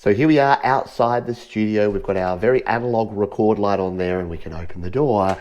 So here we are outside the studio. We've got our very analog record light on there and we can open the door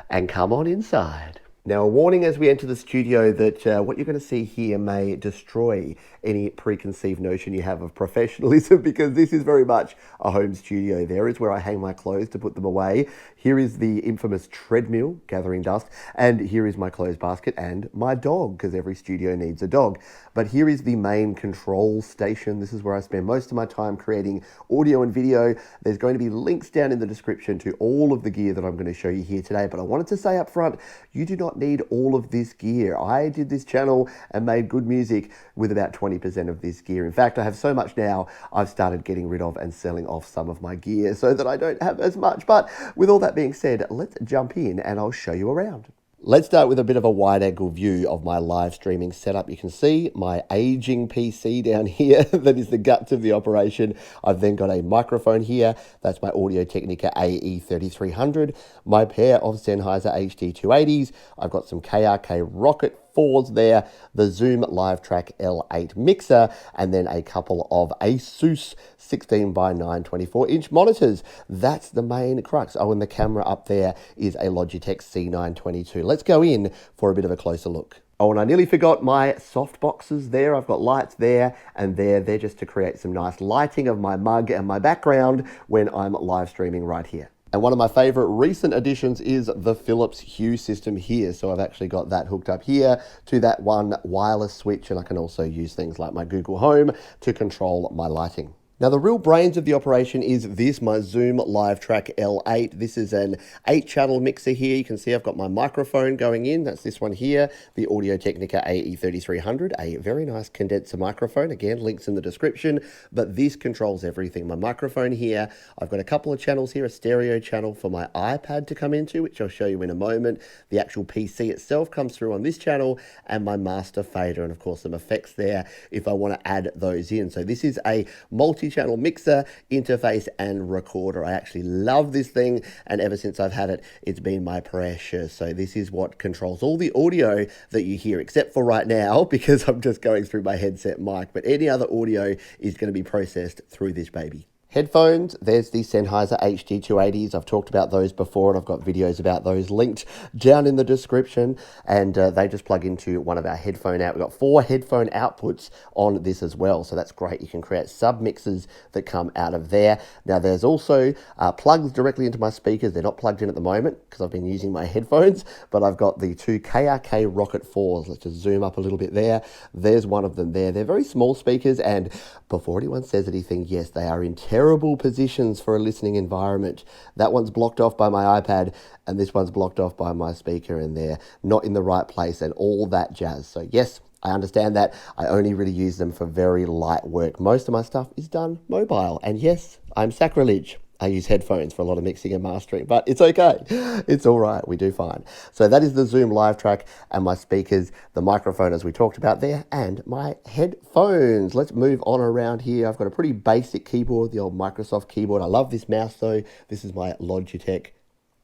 and come on inside. Now, a warning as we enter the studio that what you're going to see here may destroy any preconceived notion you have of professionalism because this is very much a home studio. There is where I hang my clothes to put them away. Here is the infamous treadmill gathering dust, and here is my clothes basket and my dog, because every studio needs a dog. But here is the main control station. This is where I spend most of my time creating audio and video. There's going to be links down in the description to all of the gear that I'm going to show you here today. But I wanted to say up front, you do not need all of this gear. I did this channel and made good music with about 20% of this gear. In fact, I have so much now, I've started getting rid of and selling off some of my gear so that I don't have as much. But with all that being said, let's jump in and I'll show you around. Let's start with a bit of a wide angle view of my live streaming setup. You can see my aging PC down here. That is the guts of the operation. I've then got a microphone here. That's my Audio-Technica AE3300. My pair of Sennheiser HD280s. I've got some KRK Rocket 4s there, the Zoom LiveTrack L8 mixer, and then a couple of Asus 16:9 24-inch monitors. That's the main crux. Oh, and the camera up there is a Logitech C922. Let's go in for a bit of a closer look. Oh, and I nearly forgot my soft boxes there. I've got lights there and there. They're just to create some nice lighting of my mug and my background when I'm live streaming right here. And one of my favorite recent additions is the Philips Hue system here. So I've actually got that hooked up here to that one wireless switch, and I can also use things like my Google Home to control my lighting. Now, the real brains of the operation is this, my Zoom LiveTrack L8. This is an 8-channel mixer here. You can see I've got my microphone going in. That's this one here, the Audio-Technica AE3300, a very nice condenser microphone. Again, links in the description, but this controls everything. My microphone here, I've got a couple of channels here, a stereo channel for my iPad to come into, which I'll show you in a moment. The actual PC itself comes through on this channel, and my master fader, and of course some effects there if I want to add those in. So this is a multi-channel mixer, interface, and recorder. I actually love this thing, and ever since I've had it, it's been my precious. So this is what controls all the audio that you hear, except for right now, because I'm just going through my headset mic, but any other audio is going to be processed through this baby. Headphones, there's the Sennheiser HD280s. I've talked about those before, and I've got videos about those linked down in the description, and they just plug into one of our headphone out. We've got 4 headphone outputs on this as well, so that's great. You can create sub-mixes that come out of there. Now, there's also plugs directly into my speakers. They're not plugged in at the moment because I've been using my headphones, but I've got the 2 KRK Rocket 4s. Let's just zoom up a little bit there. There's one of them there. They're very small speakers, and before anyone says anything, yes, they are in terrible positions for a listening environment. That one's blocked off by my iPad, and this one's blocked off by my speaker, and they're not in the right place and all that jazz. So yes, I understand that. I only really use them for very light work. Most of my stuff is done mobile, and yes, I'm sacrilege. I use headphones for a lot of mixing and mastering, but it's okay. It's all right. We do fine. So that is the Zoom LiveTrack and my speakers, the microphone as we talked about there, and my headphones. Let's move on around here. I've got a pretty basic keyboard, the old Microsoft keyboard. I love this mouse though. This is my Logitech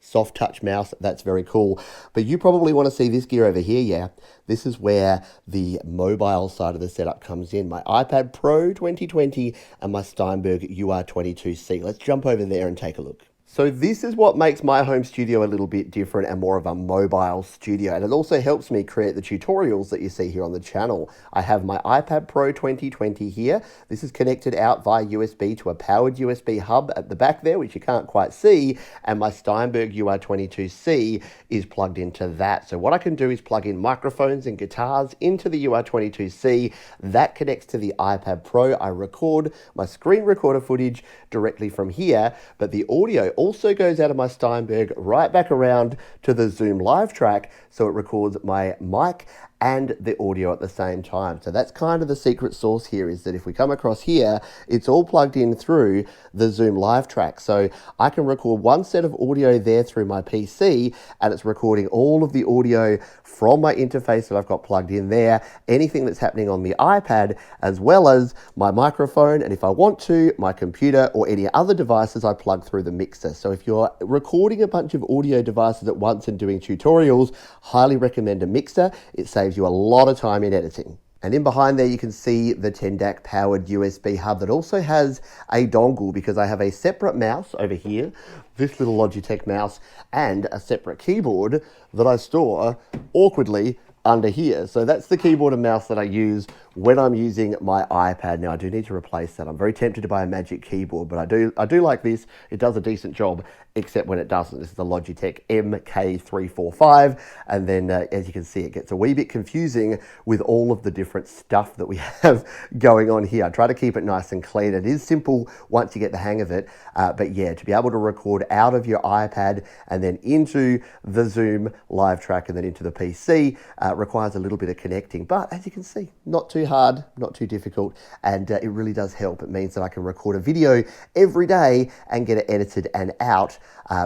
soft touch mouse. That's very cool. But you probably want to see this gear over here, yeah? This is where the mobile side of the setup comes in. My iPad Pro 2020 and my Steinberg UR22C. Let's jump over there and take a look. So this is what makes my home studio a little bit different and more of a mobile studio. And it also helps me create the tutorials that you see here on the channel. I have my iPad Pro 2020 here. This is connected out via USB to a powered USB hub at the back there, which you can't quite see. And my Steinberg UR22C is plugged into that. So what I can do is plug in microphones and guitars into the UR22C. That connects to the iPad Pro. I record my screen recorder footage directly from here, but the audio also goes out of my Steinberg right back around to the Zoom LiveTrack, so it records my mic and the audio at the same time. So that's kind of the secret sauce here, is that if we come across here, it's all plugged in through the Zoom LiveTrack. So I can record one set of audio there through my PC, and it's recording all of the audio from my interface that I've got plugged in there, anything that's happening on the iPad, as well as my microphone, and if I want to, my computer or any other devices I plug through the mixer. So if you're recording a bunch of audio devices at once and doing tutorials, highly recommend a mixer. It saves you a lot of time in editing. And in behind there, you can see the 10DAC powered USB hub that also has a dongle, because I have a separate mouse over here, this little Logitech mouse, and a separate keyboard that I store awkwardly under here. So that's the keyboard and mouse that I use when I'm using my iPad. Now I do need to replace that. I'm very tempted to buy a Magic Keyboard, but I do like this. It does a decent job, except when it doesn't. This is the Logitech MK345, and then as you can see, it gets a wee bit confusing with all of the different stuff that we have going on here. I try to keep it nice and clean. It is simple once you get the hang of it, but yeah, to be able to record out of your iPad and then into the Zoom live track and then into the PC requires a little bit of connecting, but as you can see, not too hard, not too difficult, and it really does help. It means that I can record a video every day and get it edited and out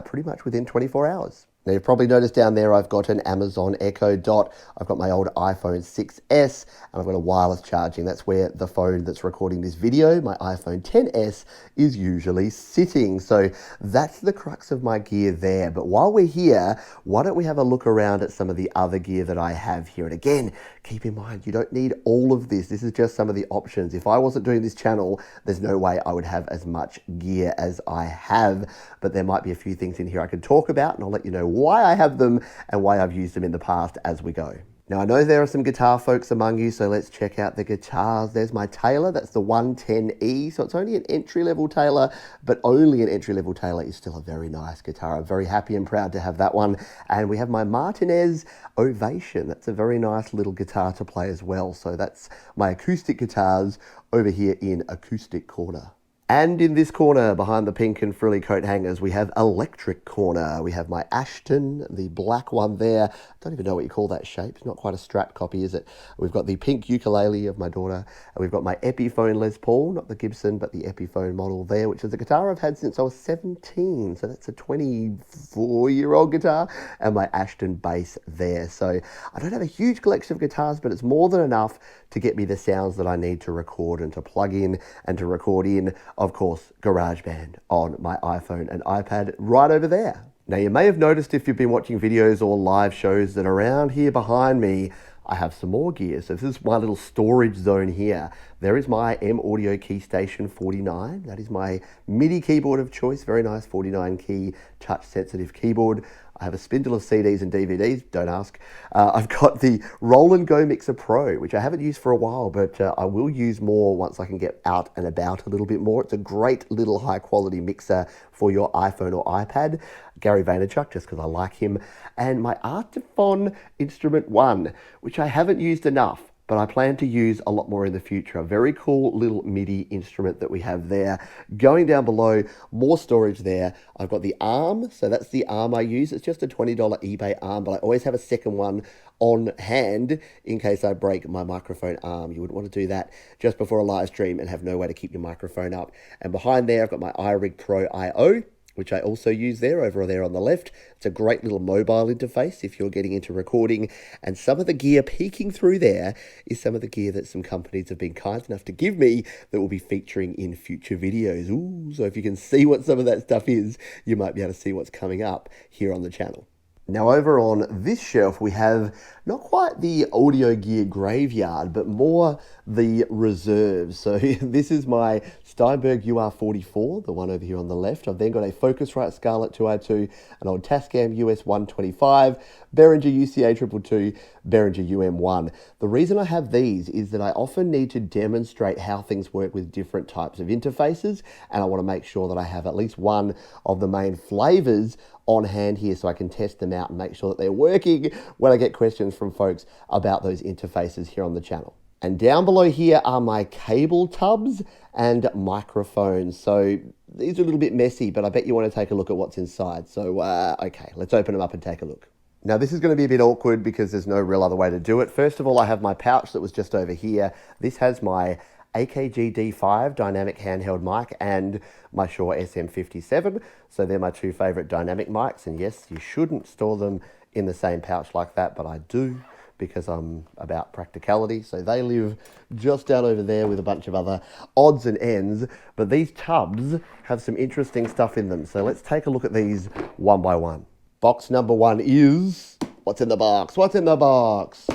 pretty much within 24 hours. Now you've probably noticed down there I've got an Amazon Echo Dot, I've got my old iPhone 6S, and I've got a wireless charging. That's where the phone that's recording this video, my iPhone 10s, is usually sitting. So that's the crux of my gear there. But while we're here, why don't we have a look around at some of the other gear that I have here. And again, keep in mind, you don't need all of this. This is just some of the options. If I wasn't doing this channel, there's no way I would have as much gear as I have. But there might be a few things in here I could talk about, and I'll let you know why I have them and why I've used them in the past as we go. Now I know there are some guitar folks among you, so let's check out the guitars. There's my Taylor, that's the 110E, so it's only an entry-level Taylor, but only an entry-level Taylor is still a very nice guitar. I'm very happy and proud to have that one. And we have my Martinez Ovation. That's a very nice little guitar to play as well. So that's my acoustic guitars over here in Acoustic Corner. And in this corner, behind the pink and frilly coat hangers, we have Electric Corner. We have my Ashton, the black one there. I don't even know what you call that shape. It's not quite a Strat copy, is it? We've got the pink ukulele of my daughter. And we've got my Epiphone Les Paul, not the Gibson, but the Epiphone model there, which is a guitar I've had since I was 17. So that's a 24-year-old guitar. And my Ashton bass there. So I don't have a huge collection of guitars, but it's more than enough to get me the sounds that I need to record and to plug in and to record in, of course, GarageBand on my iPhone and iPad right over there. Now you may have noticed, if you've been watching videos or live shows, that around here behind me I have some more gear. So this is my little storage zone here. There is my M Audio Keystation 49. That is my MIDI keyboard of choice. Very nice 49 key touch sensitive keyboard. I have a spindle of CDs and DVDs, don't ask. I've got the Roland Go Mixer Pro, which I haven't used for a while, but I will use more once I can get out and about a little bit more. It's a great little high quality mixer for your iPhone or iPad. Gary Vaynerchuk, just because I like him. And my Epiphone Instrument 1, which I haven't used enough, but I plan to use a lot more in the future. A very cool little MIDI instrument that we have there. Going down below, more storage there. I've got the arm, so that's the arm I use. It's just a $20 eBay arm, but I always have a second one on hand in case I break my microphone arm. You wouldn't want to do that just before a live stream and have no way to keep your microphone up. And behind there, I've got my iRig Pro I/O, which I also use there, over there on the left. It's a great little mobile interface if you're getting into recording. And some of the gear peeking through there is some of the gear that some companies have been kind enough to give me that will be featuring in future videos. Ooh, so if you can see what some of that stuff is, you might be able to see what's coming up here on the channel. Now over on this shelf, we have not quite the audio gear graveyard, but more the reserves. So this is my Steinberg UR44, the one over here on the left. I've then got a Focusrite Scarlett 2i2, an old Tascam US 125, Behringer UCA 222, Behringer UM1. The reason I have these is that I often need to demonstrate how things work with different types of interfaces, and I want to make sure that I have at least one of the main flavors on hand here so I can test them out and make sure that they're working when I get questions from folks about those interfaces here on the channel. And down below here are my cable tubs and microphones. So these are a little bit messy, but I bet you want to take a look at what's inside. So, okay, let's open them up and take a look. Now this is going to be a bit awkward because there's no real other way to do it. First of all, I have my pouch that was just over here. This has my AKG D5 dynamic handheld mic and my Shure SM57. So they're my two favorite dynamic mics. And yes, you shouldn't store them in the same pouch like that, but I do because I'm about practicality. So they live just down over there with a bunch of other odds and ends. But these tubs have some interesting stuff in them. So let's take a look at these one by one. Box number one is, what's in the box? What's in the box?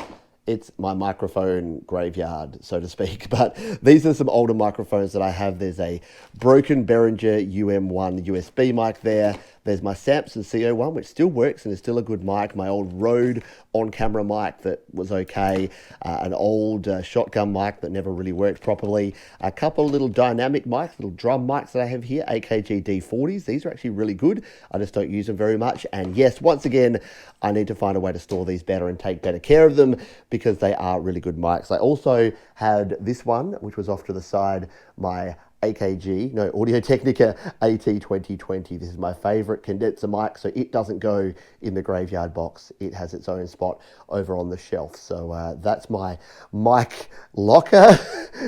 it's my microphone graveyard, so to speak. But these are some older microphones that I have. There's a broken Behringer UM1 USB mic there. There's my Samson CO1, which still works and is still a good mic. My old Rode on-camera mic that was okay. An old shotgun mic that never really worked properly. A couple little dynamic mics, little drum mics that I have here, AKG D40s. These are actually really good. I just don't use them very much. And yes, once again, I need to find a way to store these better and take better care of them because they are really good mics. I also had this one, which was off to the side, my Audio-Technica AT2020. This is my favorite condenser mic, so it doesn't go in the graveyard box. It has its own spot over on the shelf. So that's my mic locker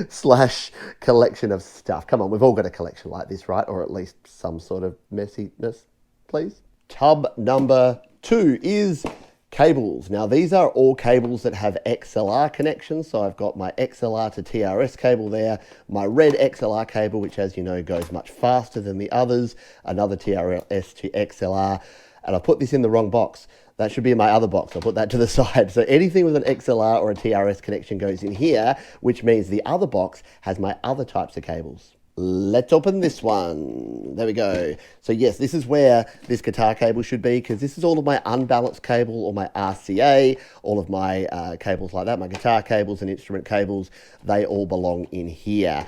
slash collection of stuff. Come on, we've all got a collection like this, right? Or at least some sort of messiness, please. Tub number 2 is cables. Now these are all cables that have XLR connections. So I've got my XLR to TRS cable there, my red XLR cable, which as you know goes much faster than the others, another TRS to XLR, and I put this in the wrong box. That should be in my other box. I'll put that to the side. So anything with an XLR or a TRS connection goes in here, which means the other box has my other types of cables. Let's open this one. There we go. So yes, this is where this guitar cable should be, because this is all of my unbalanced cable, or my RCA, all of my cables like that, my guitar cables and instrument cables, they all belong in here.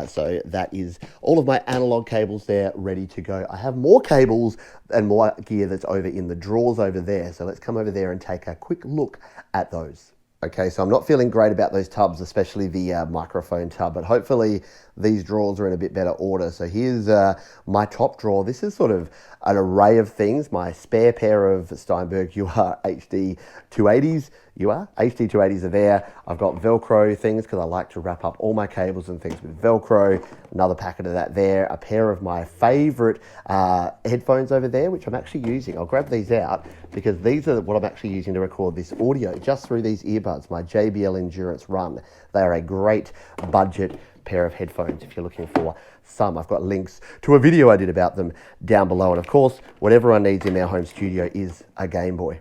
So that is all of my analog cables there ready to go. I have more cables and more gear that's over in the drawers over there. So let's come over there and take a quick look at those. Okay, so I'm not feeling great about those tubs, especially the microphone tub, but hopefully these drawers are in a bit better order. So here's my top drawer. This is sort of an array of things. My spare pair of Steinberg UR HD 280s. HD 280s are there. I've got Velcro things because I like to wrap up all my cables and things with Velcro. Another packet of that there. A pair of my favorite headphones over there, which I'm actually using. I'll grab these out because these are what I'm actually using to record this audio just through these earbuds, my JBL Endurance Run. They are a great budget pair of headphones if you're looking for some. I've got links to a video I did about them down below. And of course, what everyone needs in their home studio is a Game Boy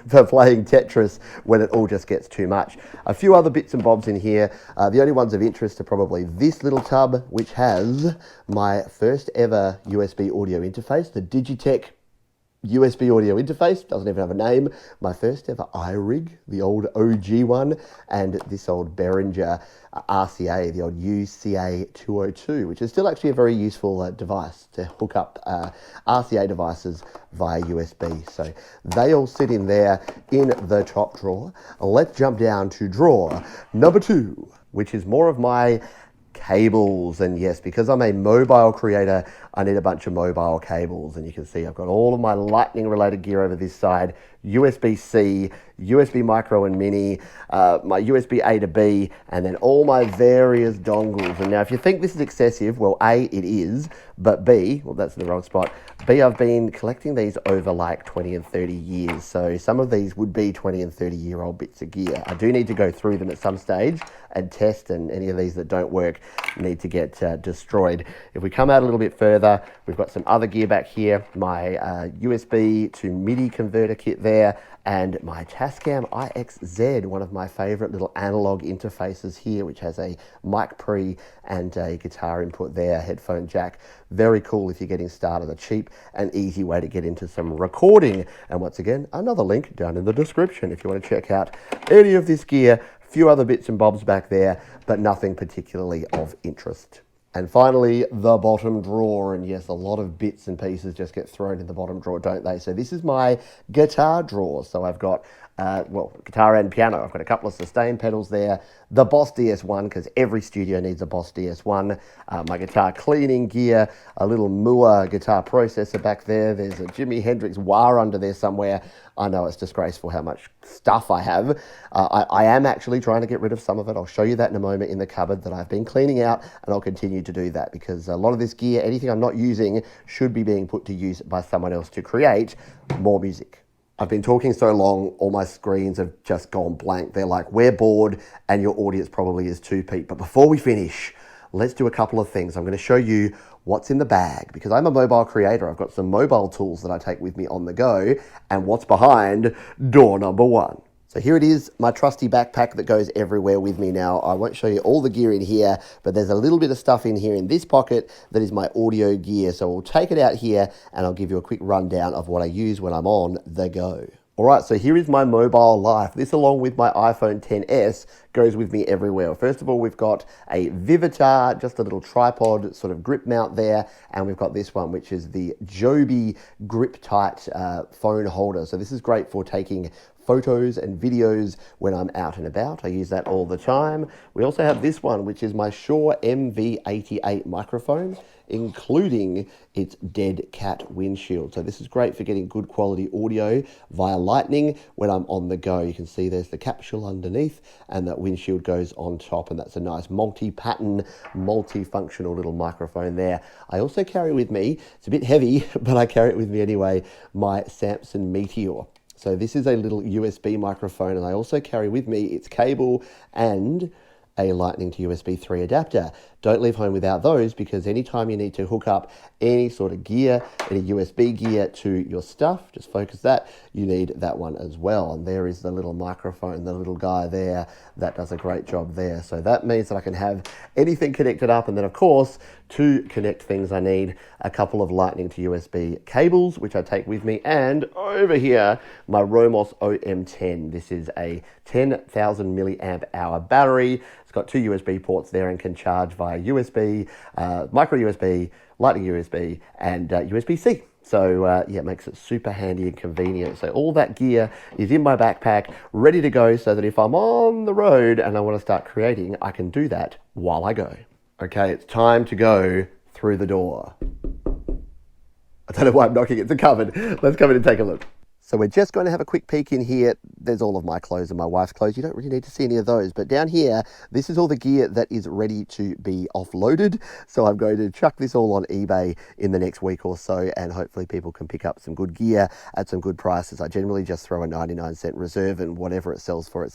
for playing Tetris when it all just gets too much. A few other bits and bobs in here. The only ones of interest are probably this little tub, which has my first ever USB audio interface, the Digitech USB audio interface, doesn't even have a name. My first ever iRig, the old OG one, and this old Behringer RCA, the old UCA 202, which is still actually a very useful device to hook up RCA devices via USB. So they all sit in there in the top drawer. Let's jump down to drawer number 2, which is more of my cables. And yes, because I'm a mobile creator, I need a bunch of mobile cables. And you can see I've got all of my lightning related gear over this side, USB-C, USB micro and mini, my USB A to B, and then all my various dongles. And now if you think this is excessive, well, A, it is, but B, well, that's in the wrong spot. B, I've been collecting these over like 20 and 30 years. So some of these would be 20 and 30-year-old bits of gear. I do need to go through them at some stage and test, and any of these that don't work need to get destroyed. If we come out a little bit further, we've got some other gear back here, my USB to MIDI converter kit there, and my Tascam IXZ, one of my favorite little analog interfaces here, which has a mic pre and a guitar input there, headphone jack. Very cool if you're getting started, a cheap and easy way to get into some recording. And once again, another link down in the description if you want to check out any of this gear. A few other bits and bobs back there, but nothing particularly of interest. And finally, the bottom drawer. And yes, a lot of bits and pieces just get thrown in the bottom drawer, don't they? So this is my guitar drawer. So I've got, guitar and piano. I've got a couple of sustain pedals there. The Boss DS1, because every studio needs a Boss DS1. My guitar cleaning gear, a little Mua guitar processor back there. There's a Jimi Hendrix wah under there somewhere. I know it's disgraceful how much stuff I have. I am actually trying to get rid of some of it. I'll show you that in a moment in the cupboard that I've been cleaning out, and I'll continue to do that because a lot of this gear, anything I'm not using, should be being put to use by someone else to create more music. I've been talking so long, all my screens have just gone blank. They're like, we're bored, and your audience probably is too, Pete. But before we finish, let's do a couple of things. I'm going to show you what's in the bag because I'm a mobile creator. I've got some mobile tools that I take with me on the go, and what's behind door number 1. So here it is, my trusty backpack that goes everywhere with me now. I won't show you all the gear in here, but there's a little bit of stuff in here in this pocket that is my audio gear. So we'll take it out here and I'll give you a quick rundown of what I use when I'm on the go. All right, so here is my mobile life. This, along with my iPhone XS, goes with me everywhere. First of all, we've got a Vivitar, just a little tripod sort of grip mount there, and we've got this one, which is the Joby grip tight phone holder. So this is great for taking photos and videos when I'm out and about. I use that all the time. We also have this one, which is my Shure MV88 microphone, including its dead cat windshield. So this is great for getting good quality audio via lightning when I'm on the go. You can see there's the capsule underneath and that windshield goes on top, and that's a nice multi-pattern, multi-functional little microphone there. I also carry with me, it's a bit heavy, but I carry it with me anyway, my Samson Meteor. So this is a little USB microphone, and I also carry with me its cable and a Lightning to USB 3 adapter. Don't leave home without those, because anytime you need to hook up any sort of gear, any USB gear to your stuff, just focus that, you need that one as well. And there is the little microphone, the little guy there, that does a great job there. So that means that I can have anything connected up, and then of course, to connect things I need a couple of Lightning to USB cables, which I take with me, and over here, my Romos OM10. This is a 10,000 milliamp hour battery. It's got two USB ports there and can charge via USB, micro USB, Lightning USB, and USB-C. So yeah, it makes it super handy and convenient. So all that gear is in my backpack, ready to go, so that if I'm on the road and I want to start creating, I can do that while I go. Okay, it's time to go through the door. I don't know why I'm knocking, it's a cupboard. Let's come in and take a look. So we're just going to have a quick peek in here. There's all of my clothes and my wife's clothes. You don't really need to see any of those. But down here, this is all the gear that is ready to be offloaded. So I'm going to chuck this all on eBay in the next week or so, and hopefully people can pick up some good gear at some good prices. I generally just throw a 99-cent reserve, and whatever it sells for,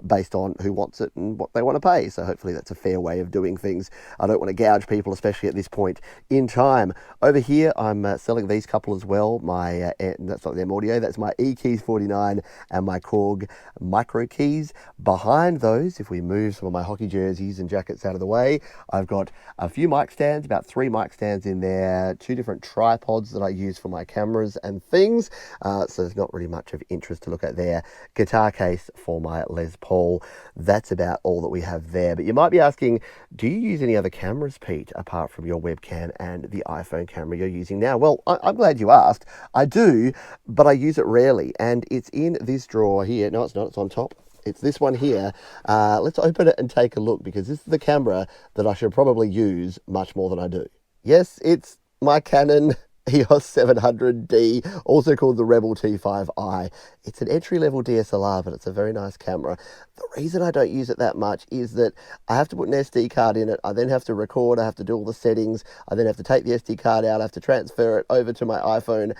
based on who wants it and what they want to pay. So hopefully that's a fair way of doing things. I don't want to gouge people, especially at this point in time. Over here, I'm selling these couple as well. That's not them audio. That's my E-Keys 49 and my Korg micro keys. Behind those, if we move some of my hockey jerseys and jackets out of the way, I've got a few mic stands, about 3 mic stands in there, 2 different tripods that I use for my cameras and things. So there's not really much of interest to look at there. Guitar case for my Les Paul. That's about all that we have there. But you might be asking, do you use any other cameras, Pete, apart from your webcam and the iPhone camera you're using now? Well, I'm glad you asked. I do, but I use it rarely, and it's in this drawer here. No, it's not, it's on top. It's this one here. Let's open it and take a look, because this is the camera that I should probably use much more than I do. Yes, it's my Canon EOS 700D, also called the Rebel T5i. It's an entry-level DSLR, but it's a very nice camera. The reason I don't use it that much is that I have to put an SD card in it. I then have to record. I have to do all the settings. I then have to take the SD card out. I have to transfer it over to my iPhone.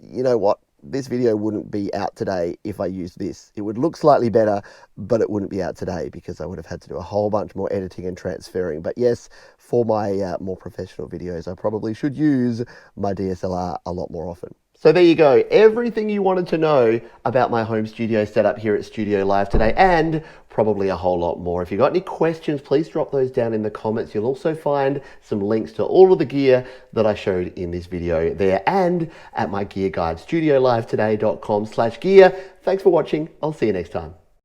You know what? This video wouldn't be out today if I used this. It would look slightly better, but it wouldn't be out today because I would have had to do a whole bunch more editing and transferring. But yes, for my more professional videos, I probably should use my DSLR a lot more often. So there you go, everything you wanted to know about my home studio setup here at Studio Live today, and probably a whole lot more. If you've got any questions, please drop those down in the comments. You'll also find some links to all of the gear that I showed in this video there, and at my gear guide, studiolivetoday.com/gear. Thanks for watching. I'll see you next time.